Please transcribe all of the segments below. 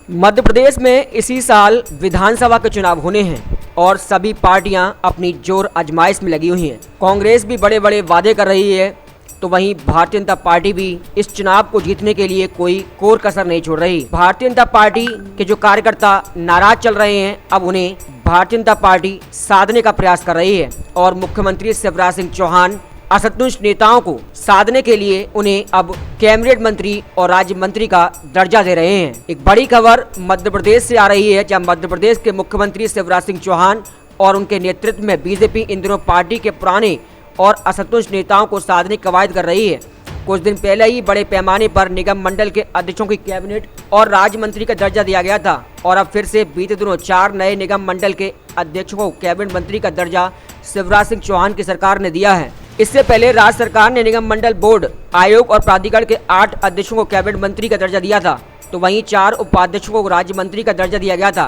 मध्य प्रदेश में इसी साल विधानसभा के चुनाव होने हैं और सभी पार्टियां अपनी जोर आजमाइश में लगी हुई हैं। कांग्रेस भी बड़े बड़े वादे कर रही है, तो वहीं भारतीय जनता पार्टी भी इस चुनाव को जीतने के लिए कोई कोर कसर नहीं छोड़ रही। भारतीय जनता पार्टी के जो कार्यकर्ता नाराज चल रहे हैं, अब उन्हें भारतीय जनता पार्टी साधने का प्रयास कर रही है और मुख्यमंत्री शिवराज सिंह चौहान असंतुष्ट नेताओं को साधने के लिए उन्हें अब कैबिनेट मंत्री और राज्य मंत्री का दर्जा दे रहे हैं। एक बड़ी खबर मध्य प्रदेश से आ रही है, जहां मध्य प्रदेश के मुख्यमंत्री शिवराज सिंह चौहान और उनके नेतृत्व में बीजेपी इन दिनों पार्टी के पुराने और असंतुष्ट नेताओं को साधने की कवायद कर रही है। कुछ दिन पहले ही बड़े पैमाने पर निगम मंडल के अध्यक्षों की कैबिनेट और राज्य मंत्री का दर्जा दिया गया था और अब फिर से बीते दिनों 4 नए निगम मंडल के अध्यक्षों को कैबिनेट मंत्री का दर्जा शिवराज सिंह चौहान की सरकार ने दिया है। इससे पहले राज्य सरकार ने निगम मंडल, बोर्ड, आयोग और प्राधिकरण के 8 अध्यक्षों को कैबिनेट मंत्री का दर्जा दिया था, तो वहीं 4 उपाध्यक्षों को राज्य मंत्री का दर्जा दिया गया था।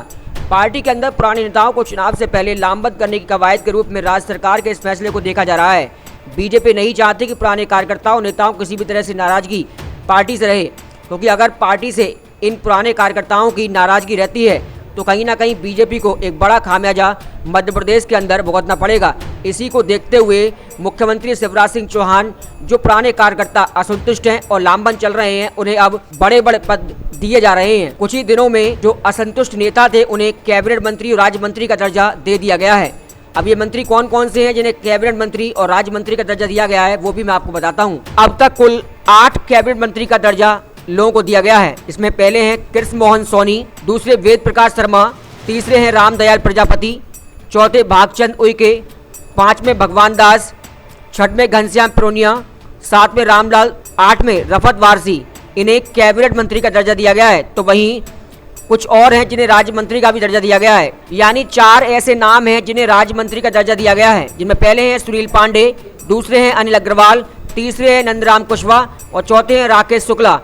पार्टी के अंदर पुराने नेताओं को चुनाव से पहले लामबंद करने की कवायद के रूप में राज्य सरकार के इस फैसले को देखा जा रहा है। बीजेपी नहीं चाहती कि पुराने कार्यकर्ताओं नेताओं किसी भी तरह से नाराजगी पार्टी से रहे, क्योंकि अगर पार्टी से इन पुराने कार्यकर्ताओं की नाराजगी रहती है तो कहीं ना कहीं बीजेपी को एक बड़ा खामियाजा मध्य प्रदेश के अंदर भुगतना पड़ेगा। इसी को देखते हुए मुख्यमंत्री शिवराज सिंह चौहान, जो पुराने कार्यकर्ता असंतुष्ट हैं और लामबंद चल रहे हैं, उन्हें अब बड़े बड़े पद दिए जा रहे हैं। कुछ ही दिनों में जो असंतुष्ट नेता थे उन्हें कैबिनेट मंत्री और राज्य मंत्री का दर्जा दे दिया गया है। अब ये मंत्री कौन कौन से हैं जिन्हें कैबिनेट मंत्री और राज्य मंत्री का दर्जा दिया गया है, वो भी मैं आपको बताता हूँ। अब तक कुल 8 कैबिनेट मंत्री का दर्जा लोगों को दिया गया है। इसमें पहले हैं कृष्ण मोहन सोनी, दूसरे वेद प्रकाश शर्मा, तीसरे हैं रामदयाल प्रजापति, चौथे भागचंद उइके, 5वें भगवान दास, 6वें घनश्याम प्रोनिया, 7वें रामलाल, 8वें रफत वारसी। इन्हें कैबिनेट मंत्री का दर्जा दिया गया है। तो वहीं कुछ और हैं जिन्हें राज्य मंत्री का भी दर्जा दिया गया है। यानी 4 ऐसे नाम हैं जिन्हें राज्य मंत्री का दर्जा दिया गया है, जिनमें पहले हैं सुनील पांडे, दूसरे हैं अनिल अग्रवाल, तीसरे हैं नंदराम कुशवाहा और चौथे हैं राकेश शुक्ला।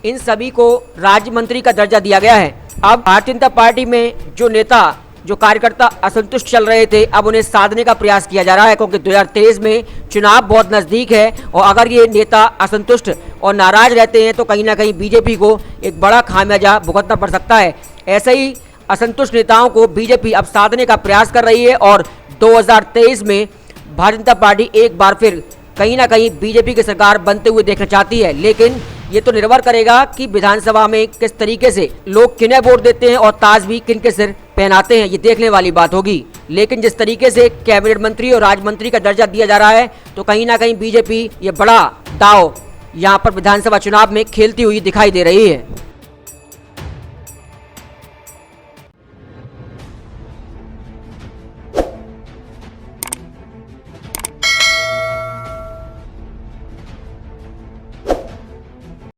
इन सभी को राज्य मंत्री का दर्जा दिया गया है। अब भारतीय जनता पार्टी में जो नेता, जो कार्यकर्ता असंतुष्ट चल रहे थे, अब उन्हें साधने का प्रयास किया जा रहा है, क्योंकि 2023 में चुनाव बहुत नज़दीक है और अगर ये नेता असंतुष्ट और नाराज रहते हैं तो कहीं ना कहीं बीजेपी को एक बड़ा खामियाजा भुगतना पड़ सकता है। ऐसे ही असंतुष्ट नेताओं को बीजेपी अब साधने का प्रयास कर रही है और 2023 में भारतीय जनता पार्टी एक बार फिर कहीं ना कहीं बीजेपी की सरकार बनते हुए देखना चाहती है। लेकिन ये तो निर्भर करेगा कि विधानसभा में किस तरीके से लोग किन्हें वोट देते हैं और ताज भी किन के सिर पहनाते हैं, ये देखने वाली बात होगी। लेकिन जिस तरीके से कैबिनेट मंत्री और राज्य मंत्री का दर्जा दिया जा रहा है, तो कहीं ना कहीं बीजेपी ये बड़ा दाव यहाँ पर विधानसभा चुनाव में खेलती हुई दिखाई दे रही है।